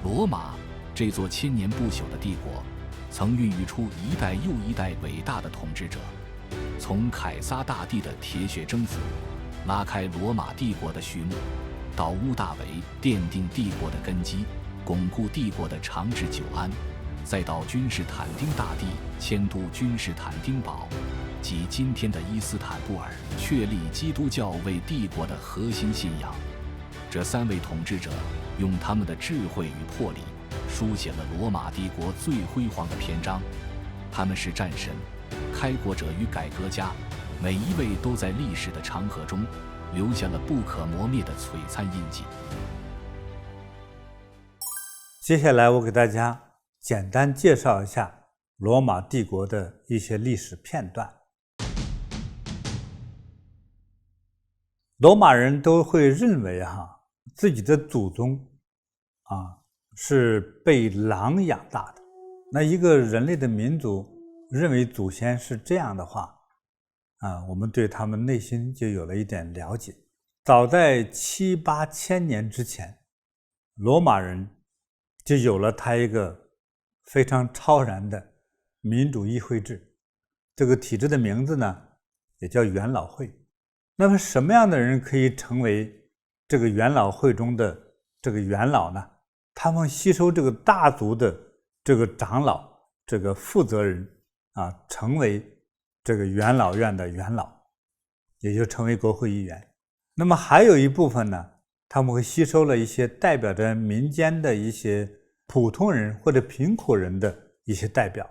罗马这座千年不朽的帝国，曾孕育出一代又一代伟大的统治者。从凯撒大帝的铁血征服，拉开罗马帝国的序幕，到屋大维奠定帝国的根基，巩固帝国的长治久安，再到君士坦丁大帝迁都君士坦丁堡，即今天的伊斯坦布尔，确立基督教为帝国的核心信仰。这三位统治者用他们的智慧与魄力，书写了罗马帝国最辉煌的篇章。他们是战神、开国者与改革家，每一位都在历史的长河中留下了不可磨灭的璀璨印记。接下来我给大家简单介绍一下罗马帝国的一些历史片段。罗马人都会认为自己的祖宗是被狼养大的。那一个人类的民族认为祖先是这样的话我们对他们内心就有了一点了解。早在7、8千年之前，罗马人就有了他一个非常超然的民主议会制。这个体制的名字呢，也叫元老会。那么什么样的人可以成为这个元老会中的这个元老呢？他们吸收这个大族的这个长老、这个负责人成为这个元老院的元老，也就成为国会议员。那么还有一部分呢，他们会吸收了一些代表着民间的一些普通人或者贫苦人的一些代表。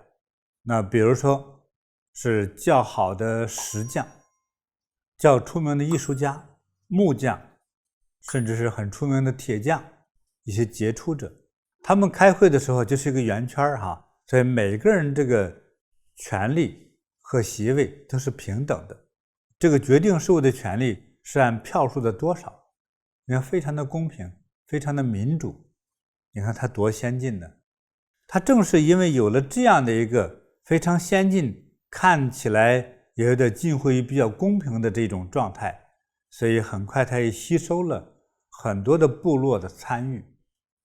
那比如说是较好的石匠、较出名的艺术家、木匠，甚至是很出名的铁匠，一些杰出者。他们开会的时候就是一个圆圈所以每个人这个权利和席位都是平等的。这个决定事务的权利是按票数的多少，你看非常的公平，非常的民主。你看它多先进呢。它正是因为有了这样的一个非常先进，看起来也有点近乎于比较公平的这种状态，所以很快它也吸收了很多的部落的参与。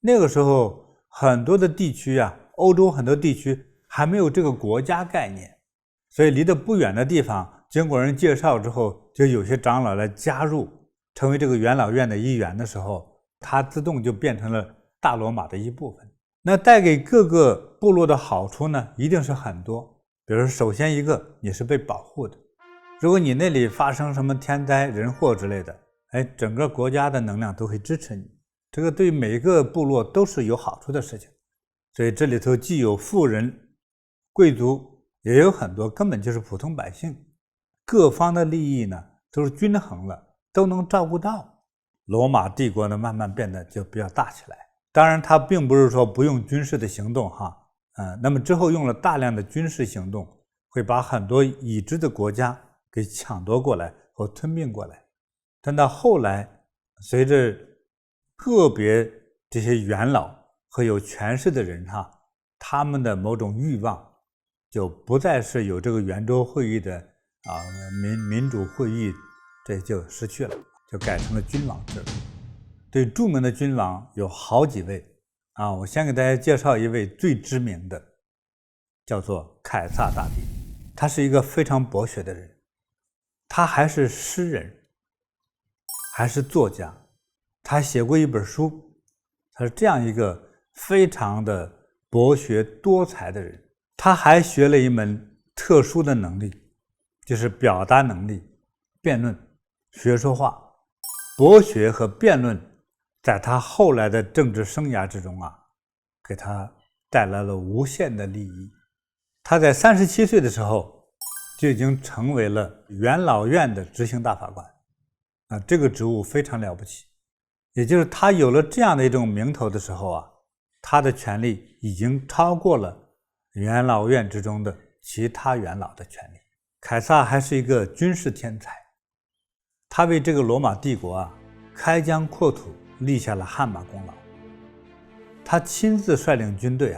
那个时候很多的地区欧洲很多地区还没有这个国家概念，所以离得不远的地方，经过人介绍之后，就有些长老来加入，成为这个元老院的议员的时候，它自动就变成了大罗马的一部分。那带给各个部落的好处呢，一定是很多。比如说首先一个，你是被保护的。如果你那里发生什么天灾人祸之类的，整个国家的能量都会支持你，这个对每个部落都是有好处的事情。所以这里头既有富人贵族，也有很多根本就是普通百姓，各方的利益呢都是均衡了，都能照顾到。罗马帝国呢慢慢变得就比较大起来。当然它并不是说不用军事的行动那么之后用了大量的军事行动，会把很多已知的国家给抢夺过来或吞并过来。但到后来，随着个别这些元老和有权势的人他们的某种欲望就不再是有这个圆桌会议的民主会议，这就失去了，就改成了君王制了。对著名的君王有好几位我先给大家介绍一位最知名的，叫做凯撒大帝。他是一个非常博学的人，他还是诗人，还是作家，他写过一本书。他是这样一个非常的博学多才的人。他还学了一门特殊的能力，就是表达能力，辩论，学说话。博学和辩论在他后来的政治生涯之中给他带来了无限的利益。他在37岁的时候就已经成为了元老院的执行大法官这个职务非常了不起。也就是他有了这样的一种名头的时候他的权力已经超过了元老院之中的其他元老的权力。凯撒还是一个军事天才，他为这个罗马帝国开疆扩土立下了汗马功劳。他亲自率领军队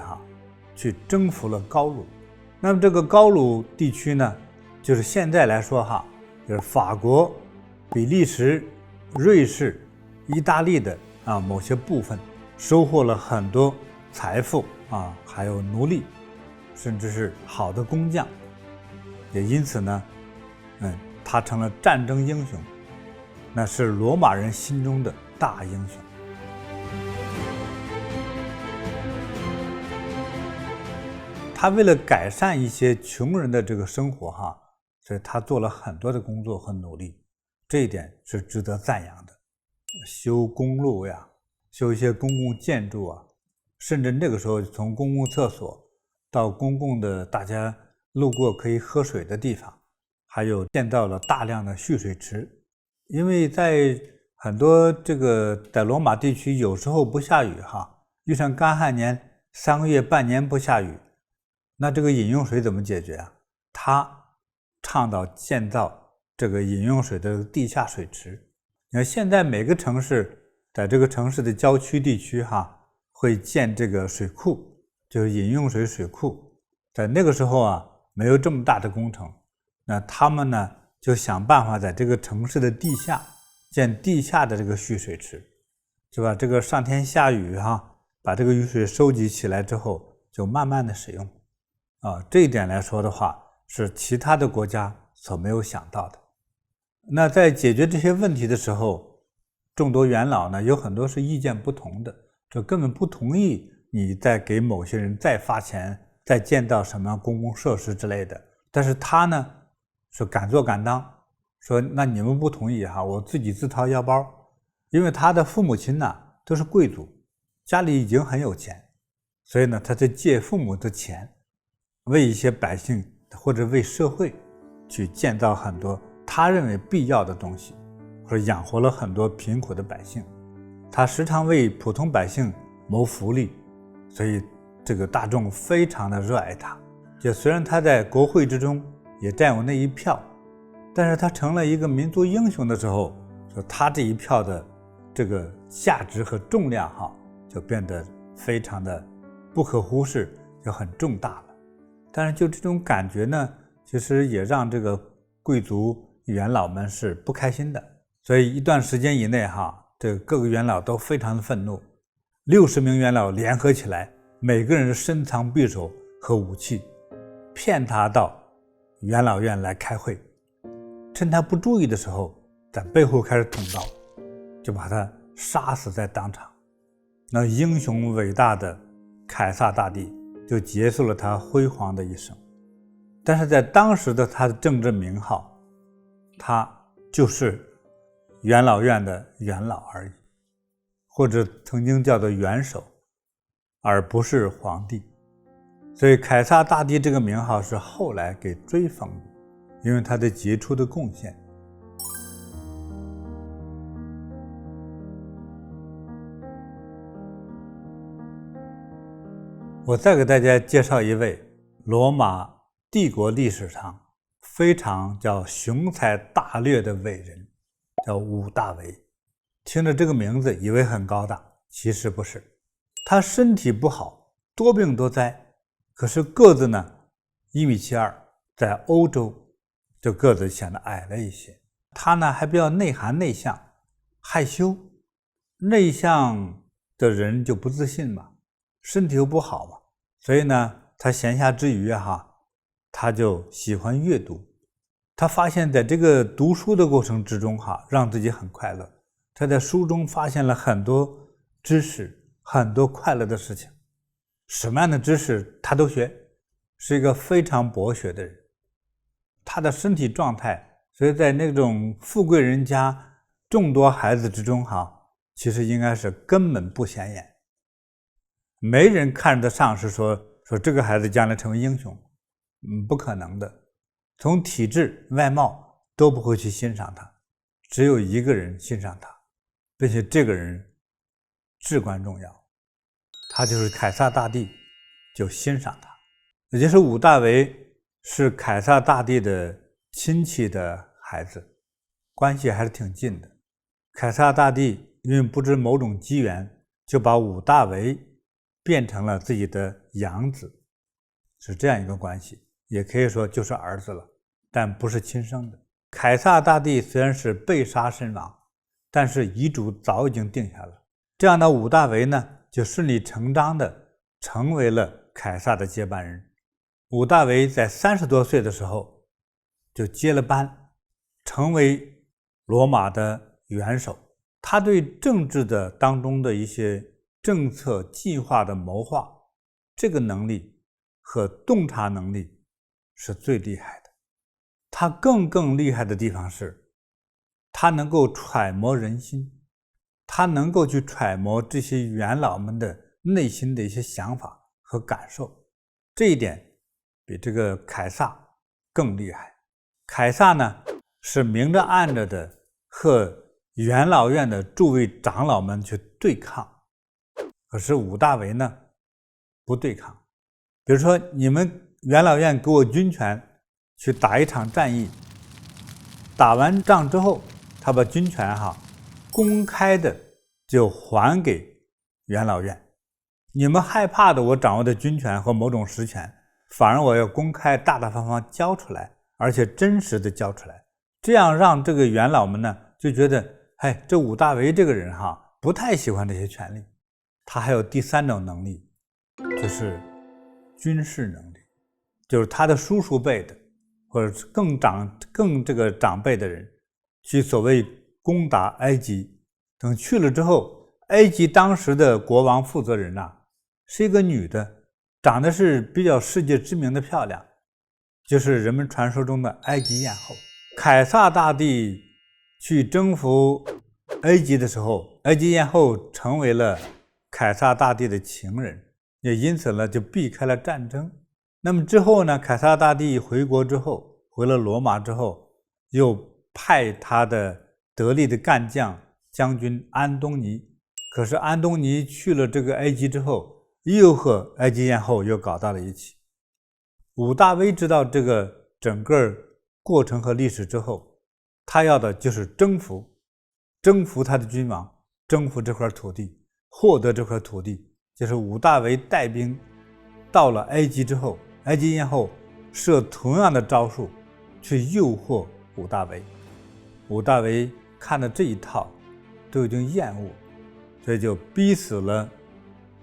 去征服了高卢。那么这个高卢地区呢，就是现在来说就是法国、比利时、瑞士、意大利的某些部分。收获了很多财富啊，还有奴隶，甚至是好的工匠。也因此呢，他成了战争英雄，那是罗马人心中的大英雄。他为了改善一些穷人的这个生活所以他做了很多的工作和努力，这一点是值得赞扬的。修公路呀，修一些公共建筑啊，甚至那个时候从公共厕所到公共的大家路过可以喝水的地方，还有建造了大量的蓄水池。因为在很多在罗马地区有时候不下雨遇上干旱年3个月半年不下雨，那这个饮用水怎么解决啊？他倡导建造这个饮用水的地下水池。你看现在每个城市在这个城市的郊区地区会建这个水库，就是饮用水水库。在那个时候没有这么大的工程，那他们呢就想办法在这个城市的地下建地下的这个蓄水池，是吧？这个上天下雨把这个雨水收集起来之后就慢慢的使用这一点来说的话，是其他的国家所没有想到的。那在解决这些问题的时候，众多元老呢有很多是意见不同的，就根本不同意你再给某些人再发钱再建造什么公共设施之类的。但是他呢是敢做敢当，说那你们不同意我自己自掏腰包。因为他的父母亲都是贵族，家里已经很有钱，所以呢他就借父母的钱为一些百姓或者为社会去建造很多他认为必要的东西，或者养活了很多贫苦的百姓。他时常为普通百姓谋福利，所以这个大众非常的热爱他。就虽然他在国会之中也占有那一票，但是他成了一个民族英雄的时候，说他这一票的这个价值和重量就变得非常的不可忽视，就很重大了。但是就这种感觉呢，其实也让这个贵族元老们是不开心的。所以一段时间以内这各个元老都非常的愤怒，60名元老联合起来，每个人深藏匕首和武器，骗他到元老院来开会，趁他不注意的时候在背后开始捅刀，就把他杀死在当场。那英雄伟大的凯撒大帝就结束了他辉煌的一生。但是在当时的他的政治名号，他就是元老院的元老而已，或者曾经叫做元首，而不是皇帝。所以凯撒大帝这个名号是后来给追封的，因为他的杰出的贡献。我再给大家介绍一位罗马帝国历史上非常叫雄才大略的伟人，叫武大维。听着这个名字以为很高大，其实不是。他身体不好，多病多灾，可是个子呢1.72米，在欧洲这个子显得矮了一些。他呢还比较内涵内向，害羞。内向的人就不自信嘛，身体又不好嘛，所以呢他闲暇之余他就喜欢阅读。他发现在这个读书的过程之中让自己很快乐。他在书中发现了很多知识，很多快乐的事情，什么样的知识他都学，是一个非常博学的人。他的身体状态，所以在那种富贵人家众多孩子之中其实应该是根本不显眼，没人看得上是说这个孩子将来成为英雄，不可能的。从体质外貌都不会去欣赏他，只有一个人欣赏他，并且这个人至关重要，他就是凯撒大帝，就欣赏他。也就是武大维是凯撒大帝的亲戚的孩子，关系还是挺近的。凯撒大帝因为不知某种机缘，就把武大维变成了自己的养子，是这样一个关系，也可以说就是儿子了，但不是亲生的。凯撒大帝虽然是被杀身亡，但是遗嘱早已经定下了。这样的武大维呢，就顺理成章的成为了凯撒的接班人。伍大维在30多岁的时候就接了班，成为罗马的元首。他对政治的当中的一些政策计划的谋划，这个能力和洞察能力是最厉害的。他更厉害的地方是，他能够揣摩人心，他能够去揣摩这些元老们的内心的一些想法和感受，这一点比这个凯撒更厉害。凯撒呢，是明着暗着的和元老院的诸位长老们去对抗，可是伍大维呢，不对抗。比如说，你们元老院给我军权去打一场战役，打完仗之后，他把军权公开的就还给元老院。你们害怕的我掌握的军权和某种实权，反而我要公开大大方方交出来，而且真实的交出来，这样让这个元老们呢就觉得，这伍大维这个人不太喜欢这些权利。他还有第3种能力，就是军事能力，就是他的叔叔辈的或者是更长辈的人去所谓攻打埃及，等去了之后，埃及当时的国王负责人是一个女的，长得是比较世界知名的漂亮，就是人们传说中的埃及艳后。凯撒大帝去征服埃及的时候，埃及艳后成为了凯撒大帝的情人，也因此呢就避开了战争。那么之后呢，凯撒大帝回国之后，回了罗马之后，又派他的得力的干将将军安东尼。可是安东尼去了这个埃及之后，又和埃及艳后又搞到了一起。伍大维知道这个整个过程和历史之后，他要的就是征服他的君王，征服这块土地，获得这块土地。就是伍大维带兵到了埃及之后，埃及艳后设同样的招数去诱惑伍大维。伍大维看了这一套都已经厌恶，所以就逼死了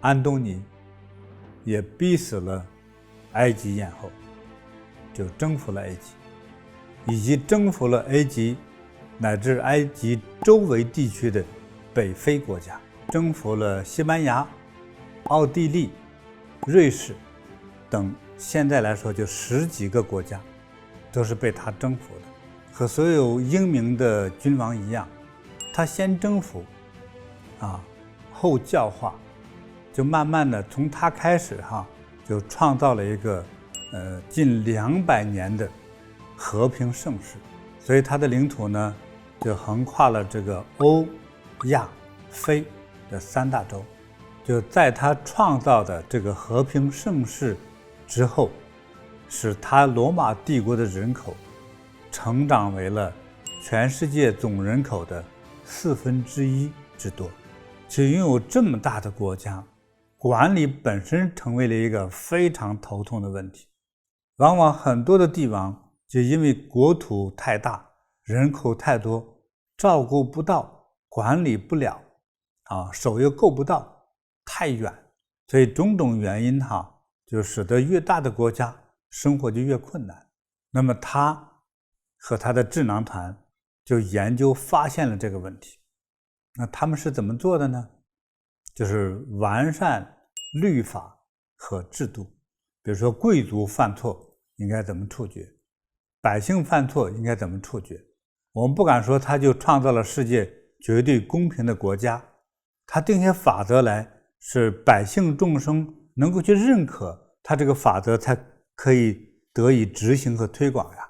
安东尼，也逼死了埃及艳后，就征服了埃及，以及征服了埃及乃至埃及周围地区的北非国家，征服了西班牙、奥地利、瑞士等，现在来说就10几个国家都是被他征服的。和所有英明的君王一样，他先征服后教化，就慢慢的从他开始就创造了一个近200年的和平盛世。所以他的领土呢就横跨了这个欧亚非的3大洲。就在他创造的这个和平盛世之后，使他罗马帝国的人口成长为了全世界总人口的1/4之多。就拥有这么大的国家，管理本身成为了一个非常头痛的问题。往往很多的帝王就因为国土太大，人口太多，照顾不到，管理不了手又够不到，太远，所以种种原因就使得越大的国家生活就越困难。那么他和他的智囊团就研究发现了这个问题。那他们是怎么做的呢？就是完善律法和制度。比如说贵族犯错应该怎么处决，百姓犯错应该怎么处决。我们不敢说他就创造了世界绝对公平的国家，他定些法则来，使百姓众生能够去认可他这个法则，才可以得以执行和推广呀。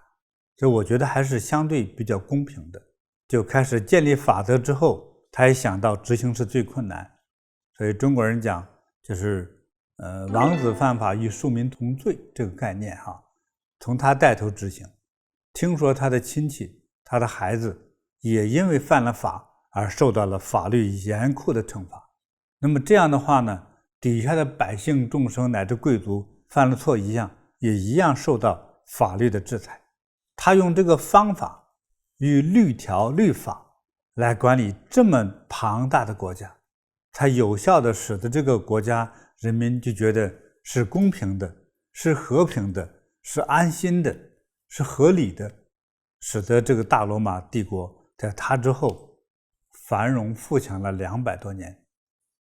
所以我觉得还是相对比较公平的。就开始建立法则之后，他也想到执行是最困难。所以中国人讲就是王子犯法与庶民同罪这个概念从他带头执行。听说他的亲戚，他的孩子也因为犯了法而受到了法律严酷的惩罚。那么这样的话呢，底下的百姓众生乃至贵族犯了错也一样受到法律的制裁。他用这个方法与律条律法来管理这么庞大的国家，才有效的使得这个国家人民就觉得是公平的，是和平的，是安心的，是合理的，使得这个大罗马帝国在他之后繁荣富强了200多年。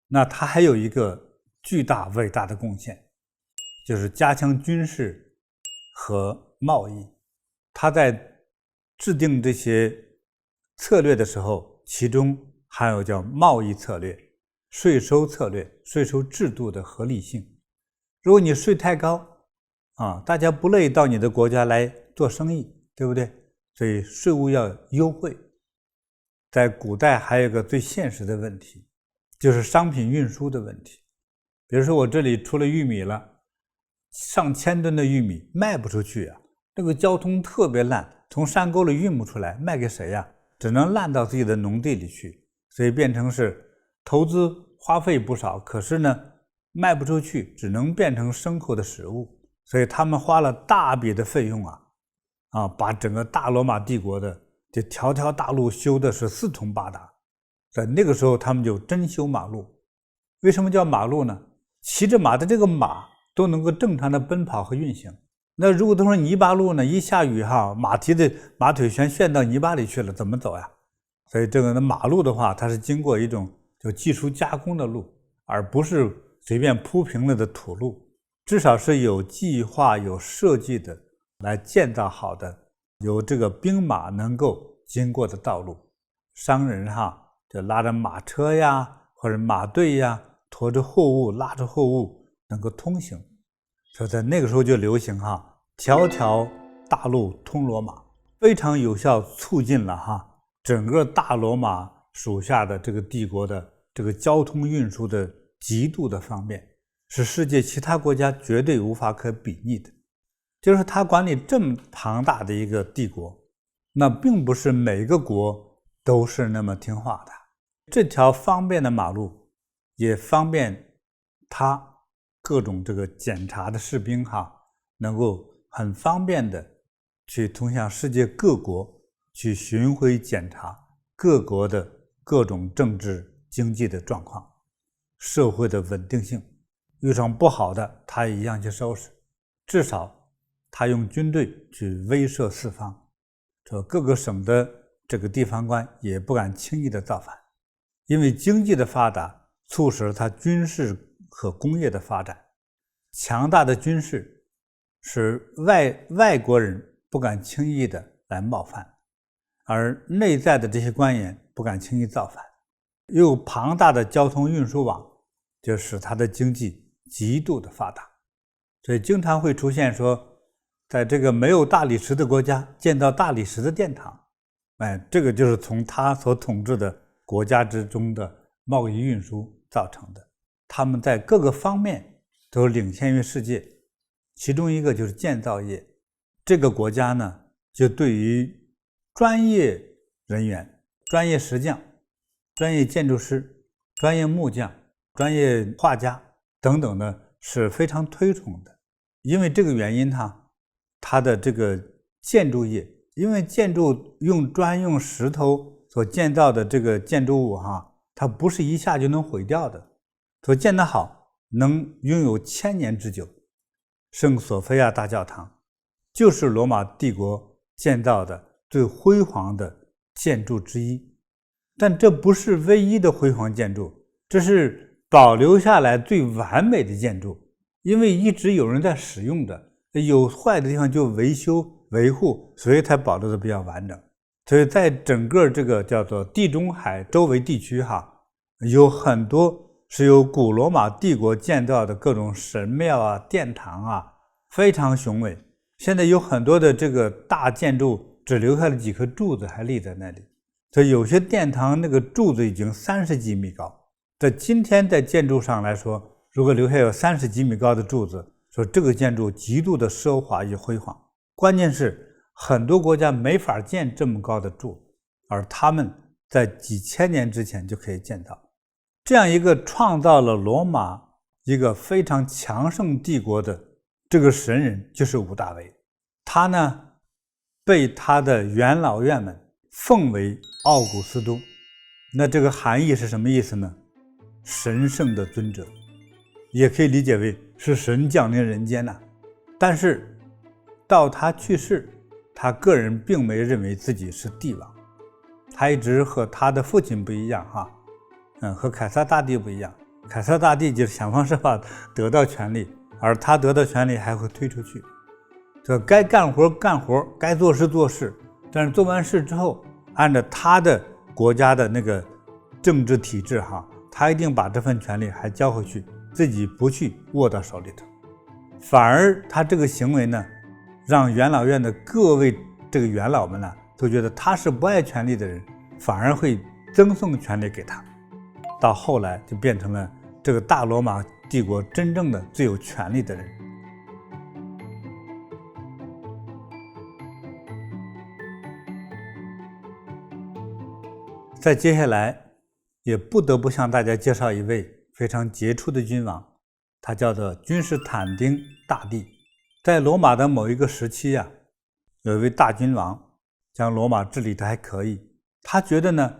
那他还有一个巨大伟大的贡献，就是加强军事和贸易。他在制定这些策略的时候，其中还有叫贸易策略、税收策略、税收制度的合理性。如果你税太高大家不乐意到你的国家来做生意，对不对？所以税务要优惠。在古代还有一个最现实的问题，就是商品运输的问题。比如说我这里出了玉米了，上千吨的玉米卖不出去这个交通特别烂，从山沟里运不出来，卖给谁只能烂到自己的农地里去，所以变成是投资花费不少，可是呢卖不出去，只能变成牲口的食物。所以他们花了大笔的费用把整个大罗马帝国的这条条大路修的是四通八达。在那个时候他们就真修马路。为什么叫马路呢？骑着马的这个马都能够正常的奔跑和运行。那如果都是泥巴路呢，一下雨马蹄的马腿全陷到泥巴里去了，怎么走呀？所以这个马路的话，它是经过一种就技术加工的路，而不是随便铺平了的土路，至少是有计划有设计的来建造好的，有这个兵马能够经过的道路。商人就拉着马车或者马队驮着货物拉着货物能够通行。所以在那个时候就流行条条大路通罗马，非常有效促进了整个大罗马属下的这个帝国的这个交通运输的极度的方便，是世界其他国家绝对无法可比拟的。就是他管理这么庞大的一个帝国，那并不是每个国都是那么听话的。这条方便的马路也方便他各种这个检查的士兵能够很方便的去通向世界各国去巡回检查各国的各种政治经济的状况，社会的稳定性。遇上不好的他也一样去收拾，至少他用军队去威慑四方，这各个省的这个地方官也不敢轻易的造反。因为经济的发达促使了他军事和工业的发展，强大的军事使外国人不敢轻易的来冒犯，而内在的这些官员不敢轻易造反。又有庞大的交通运输网，就使他的经济极度的发达。所以经常会出现说，在这个没有大理石的国家建造大理石的殿堂，这个就是从他所统治的国家之中的贸易运输造成的。他们在各个方面都领先于世界，其中一个就是建造业。这个国家呢，就对于专业人员、专业石匠、专业建筑师、专业木匠、专业画家等等呢，是非常推崇的。因为这个原因它的这个建筑业，因为建筑用砖用石头所建造的这个建筑物它不是一下就能毁掉的，所建得好能拥有1000年之久。圣索菲亚大教堂就是罗马帝国建造的最辉煌的建筑之一，但这不是唯一的辉煌建筑，这是保留下来最完美的建筑。因为一直有人在使用的，有坏的地方就维修维护，所以才保留的比较完整。所以在整个这个叫做地中海周围地区有很多是由古罗马帝国建造的各种神庙殿堂非常雄伟。现在有很多的这个大建筑只留下了几颗柱子还立在那里，所以有些殿堂那个柱子已经30几米高。在今天在建筑上来说，如果留下有30几米高的柱子，说这个建筑极度的奢华与辉煌。关键是很多国家没法建这么高的柱子，而他们在几千年之前就可以建造。这样一个创造了罗马一个非常强盛帝国的这个神人就是屋大维。他呢被他的元老院们奉为奥古斯都。那这个含义是什么意思呢？神圣的尊者，也可以理解为是神降临人间呐。但是到他去世，他个人并没认为自己是帝王，他一直和他的父亲不一样和凯撒大帝不一样。凯撒大帝就是想方设法得到权力，而他得到权力还会推出去，这该干活干活，该做事做事，但是做完事之后，按照他的国家的那个政治体制他一定把这份权力还交回去，自己不去握到手里头。反而他这个行为呢，让元老院的各位这个元老们呢，都觉得他是不爱权力的人，反而会赠送权力给他。到后来就变成了这个大罗马帝国真正的最有权力的人。再接下来也不得不向大家介绍一位非常杰出的君王，他叫做君士坦丁大帝。在罗马的某一个时期有一位大君王将罗马治理得还可以，他觉得呢，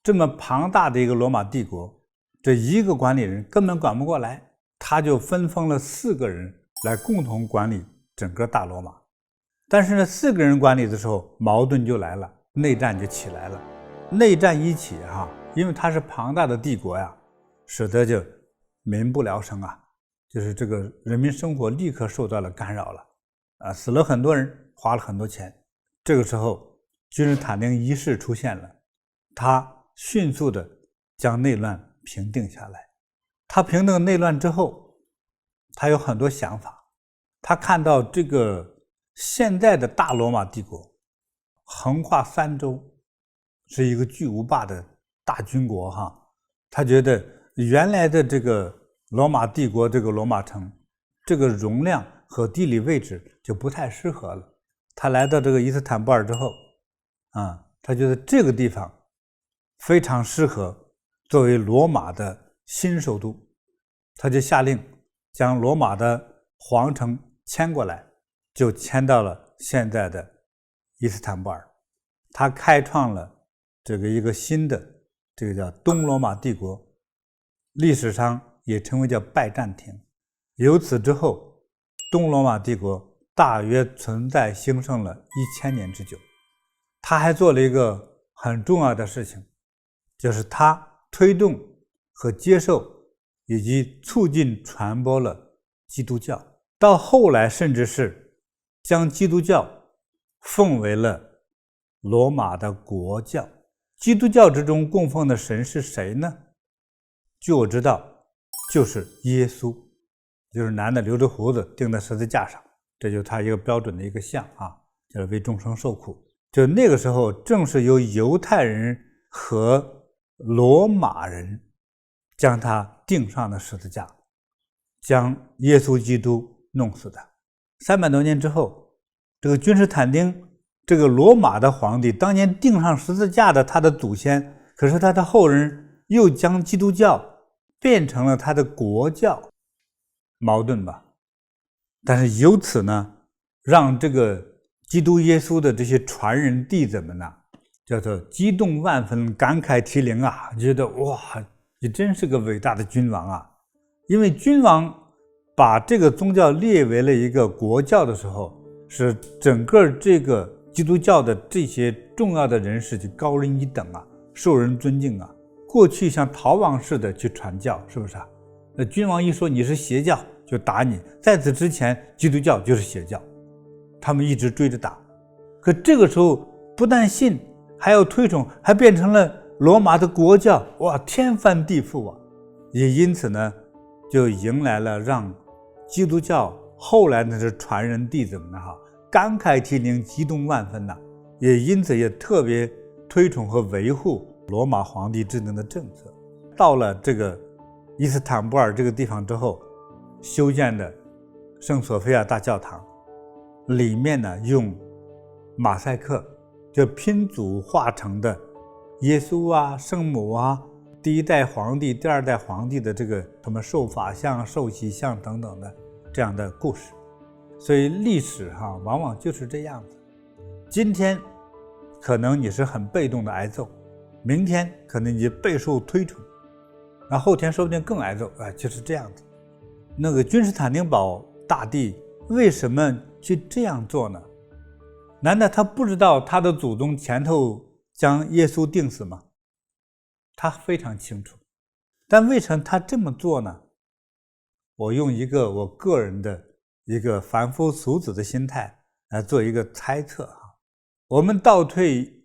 这么庞大的一个罗马帝国，这一个管理人根本管不过来，他就分封了4个人来共同管理整个大罗马。但是呢，4个人管理的时候矛盾就来了，内战就起来了。内战一起因为它是庞大的帝国使得就民不聊生就是这个人民生活立刻受到了干扰了死了很多人，花了很多钱。这个时候君士坦丁一世出现了，他迅速的将内乱平定下来。他平定内乱之后，他有很多想法。他看到这个现在的大罗马帝国横跨3洲，是一个巨无霸的大军国他觉得原来的这个罗马帝国这个罗马城，这个容量和地理位置就不太适合了。他来到这个伊斯坦布尔之后他觉得这个地方非常适合作为罗马的新首都，他就下令将罗马的皇城迁过来，就迁到了现在的伊斯坦布尔。他开创了这个一个新的这个叫东罗马帝国，历史上也称为叫拜占庭。由此之后，东罗马帝国大约存在兴盛了1000年之久。他还做了一个很重要的事情，就是他推动和接受以及促进传播了基督教，到后来甚至是将基督教奉为了罗马的国教。基督教之中供奉的神是谁呢？据我知道，就是耶稣，就是男的留着胡子钉在十字架上，这就是他一个标准的一个像就是为众生受苦。就那个时候，正是由犹太人和罗马人将他钉上的十字架，将耶稣基督弄死的。300多年之后，这个君士坦丁这个罗马的皇帝当年钉上十字架的他的祖先，可是他的后人又将基督教变成了他的国教，矛盾吧？但是由此呢，让这个基督耶稣的这些传人弟子们叫做激动万分，感慨涕零觉得哇，你真是个伟大的君王因为君王把这个宗教列为了一个国教的时候，使整个这个基督教的这些重要的人士就高人一等受人尊敬过去像逃亡似的去传教，是不是那君王一说你是邪教就打你，在此之前基督教就是邪教，他们一直追着打。可这个时候不但信，还要推崇，还变成了罗马的国教，哇，天翻地覆也因此呢，就迎来了让基督教后来的这传人弟子们感慨涕零，激动万分也因此也特别推崇和维护罗马皇帝制定的政策。到了这个伊斯坦布尔这个地方之后，修建的圣索菲亚大教堂里面呢，用马赛克就拼组画成的耶稣圣母第一代皇帝、第二代皇帝的这个什么受法像、受洗像等等的这样的故事。所以历史往往就是这样子。今天可能你是很被动的挨揍，明天可能你备受推崇。那后天说不定更挨揍啊，就是这样子。那个君士坦丁堡大帝为什么去这样做呢？难道他不知道他的祖宗前头将耶稣钉死吗？他非常清楚。但为什么他这么做呢？我用一个我个人的一个凡夫俗子的心态来做一个猜测啊。我们倒退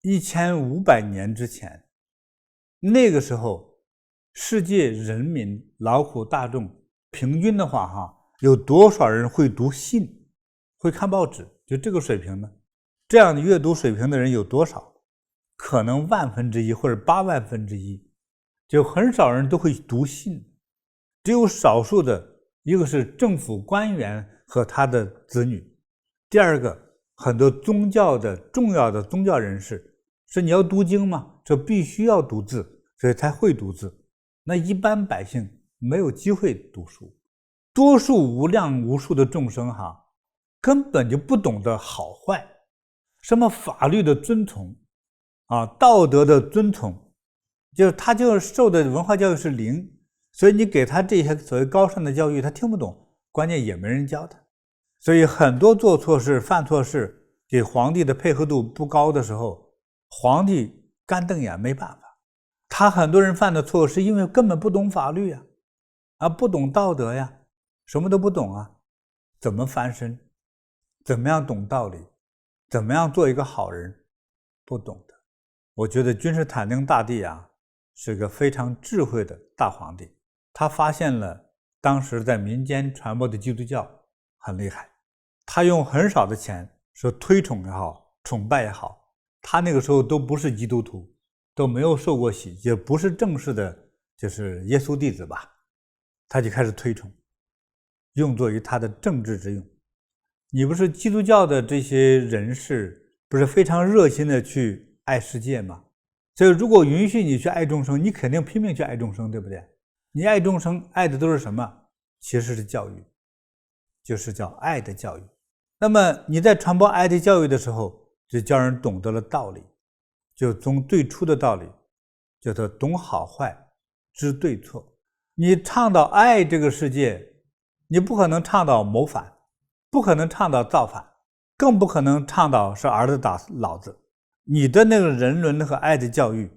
1500年之前，那个时候世界人民劳苦大众平均的话有多少人会读信，会看报纸？就这个水平呢？这样的阅读水平的人有多少？可能1/1000或者8000000，就很少人都会读信，只有少数的，一个是政府官员和他的子女，第二个很多宗教的重要的宗教人士，是你要读经吗？这必须要读字，所以才会读字。那一般百姓没有机会读书，多数无量无数的众生根本就不懂得好坏，什么法律的遵从道德的遵从，就是他就是受的文化教育是零，所以你给他这些所谓高尚的教育他听不懂，关键也没人教他，所以很多做错事犯错事给皇帝的配合度不高的时候，皇帝干瞪眼没办法。他很多人犯的错是因为根本不懂法律不懂道德什么都不懂怎么翻身，怎么样懂道理，怎么样做一个好人，不懂的。我觉得君士坦丁大帝是个非常智慧的大皇帝，他发现了当时在民间传播的基督教很厉害，他用很少的钱说推崇也好，崇拜也好，他那个时候都不是基督徒，都没有受过洗，也不是正式的就是耶稣弟子吧，他就开始推崇，用作于他的政治之用。你不是基督教的这些人士不是非常热心的去爱世界吗？所以如果允许你去爱众生，你肯定拼命去爱众生，对不对？你爱众生爱的都是什么？其实是教育，就是叫爱的教育。那么你在传播爱的教育的时候，就叫人懂得了道理，就从最初的道理叫做懂好坏，知对错。你倡导爱这个世界，你不可能倡导谋反，不可能倡导造反，更不可能倡导是儿子打老子。你的那个人伦和爱的教育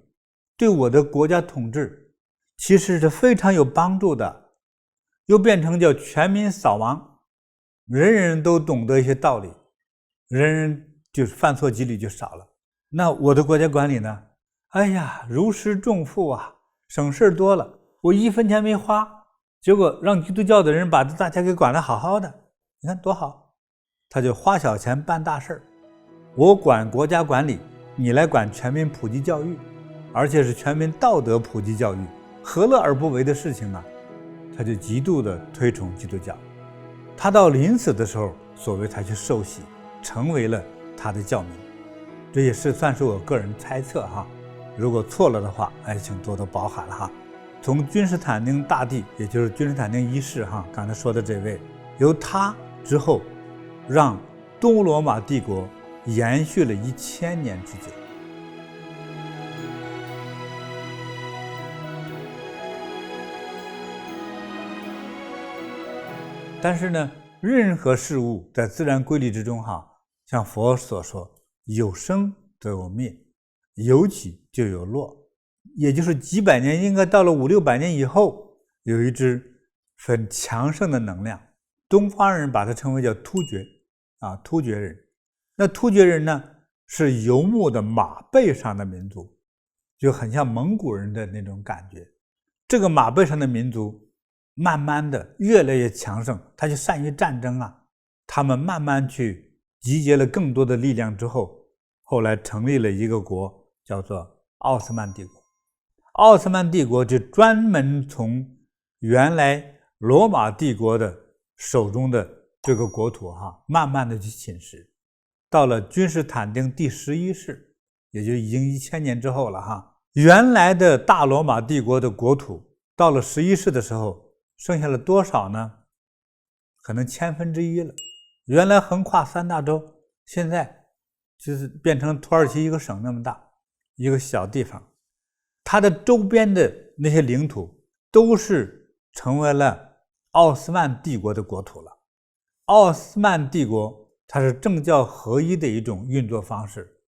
对我的国家统治其实是非常有帮助的，又变成叫全民扫亡，人人都懂得一些道理，人人就是犯错几率就少了。那我的国家管理呢？哎呀，如释重负省事多了，我1分钱没花，结果让基督教的人把大家给管得好好的，你看多好。他就花小钱办大事，我管国家管理，你来管全民普及教育，而且是全民道德普及教育，何乐而不为的事情他就极度的推崇基督教。他到临死的时候，所谓才去受洗，成为了他的教民。这也是算是我个人猜测如果错了的话请多多包涵了从君士坦丁大帝，也就是君士坦丁一世刚才说的这位，由他之后让东罗马帝国延续了1000年之久。但是呢，任何事物在自然规律之中像佛所说，有生则有灭，有起就有落，也就是几百年，应该到了500-600年以后，有一支很强盛的能量，东方人把它称为叫突厥突厥人。那突厥人呢，是游牧的马背上的民族，就很像蒙古人的那种感觉。这个马背上的民族慢慢的越来越强盛，他就善于战争他们慢慢去集结了更多的力量之后，后来成立了一个国，叫做奥斯曼帝国。奥斯曼帝国就专门从原来罗马帝国的手中的这个国土慢慢的去侵蚀，到了君士坦丁第11世，也就已经1000年之后了原来的大罗马帝国的国土到了11世的时候剩下了多少呢？可能1/1000了。原来横跨3大洲，现在就是变成土耳其一个省那么大，一个小地方。它的周边的那些领土都是成为了奥斯曼帝国的国土了。奥斯曼帝国它是政教合一的一种运作方式，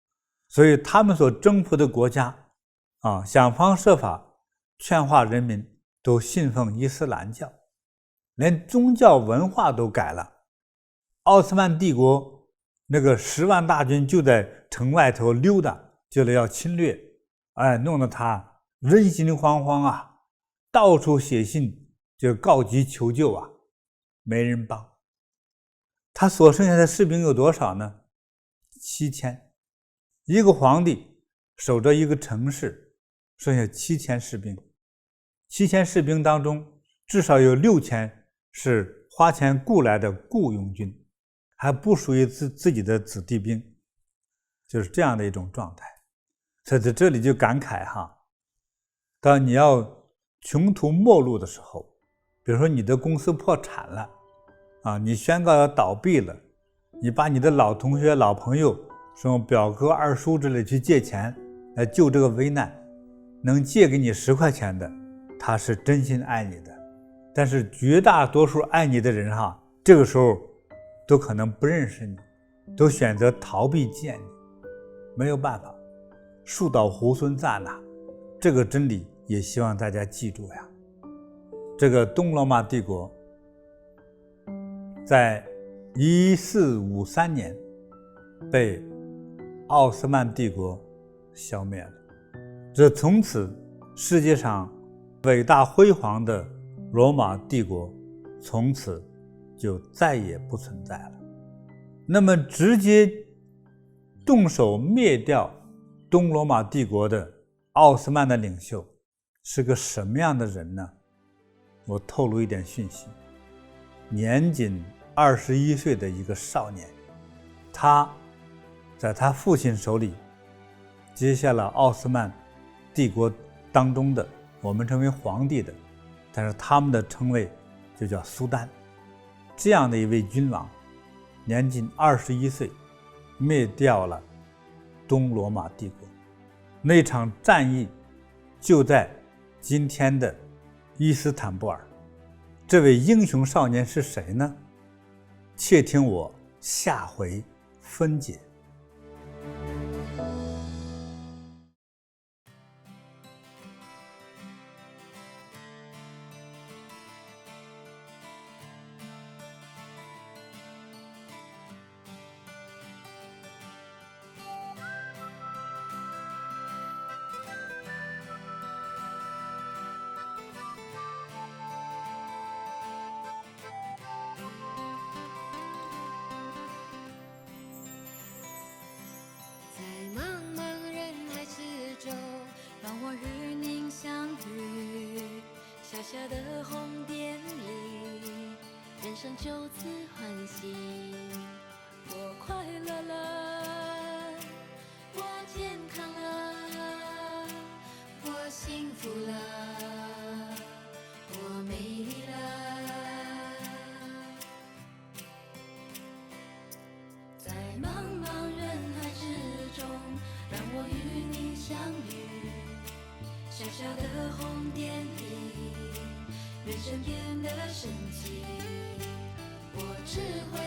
所以他们所征服的国家想方设法劝化人民都信奉伊斯兰教，连宗教文化都改了。奥斯曼帝国那个10万大军就在城外头溜达，就是要侵略，弄得他人心惶惶啊，到处写信就告急求救啊，没人帮。他所剩下的士兵有多少呢？7000。一个皇帝守着一个城市，剩下7000士兵。7000士兵当中，至少有6000是花钱雇来的雇佣军，还不属于自己的子弟兵，就是这样的一种状态。所以在这里就感慨当你要穷途末路的时候，比如说你的公司破产了你宣告要倒闭了，你把你的老同学老朋友什么表哥二叔之类去借钱来救这个危难，能借给你10块钱的，他是真心爱你的。但是绝大多数爱你的人这个时候都可能不认识你，都选择逃避见你，没有办法，树倒猢狲散这个真理也希望大家记住呀。这个东罗马帝国在1453年被奥斯曼帝国消灭了，这从此世界上伟大辉煌的罗马帝国从此就再也不存在了。那么直接动手灭掉东罗马帝国的奥斯曼的领袖是个什么样的人呢？我透露一点讯息，年仅21岁的一个少年，他在他父亲手里接下了奥斯曼帝国当中的我们称为皇帝的，但是他们的称谓就叫苏丹，这样的一位君王，年仅21岁灭掉了东罗马帝国。那场战役就在今天的伊斯坦布尔。这位英雄少年是谁呢？且听我下回分解。小的红点里，人生就此欢喜。我快乐了，我健康了，我幸福了，我美丽了。在茫茫人海之中，让我与你相遇。小小的红点里，人生变得神奇，我只会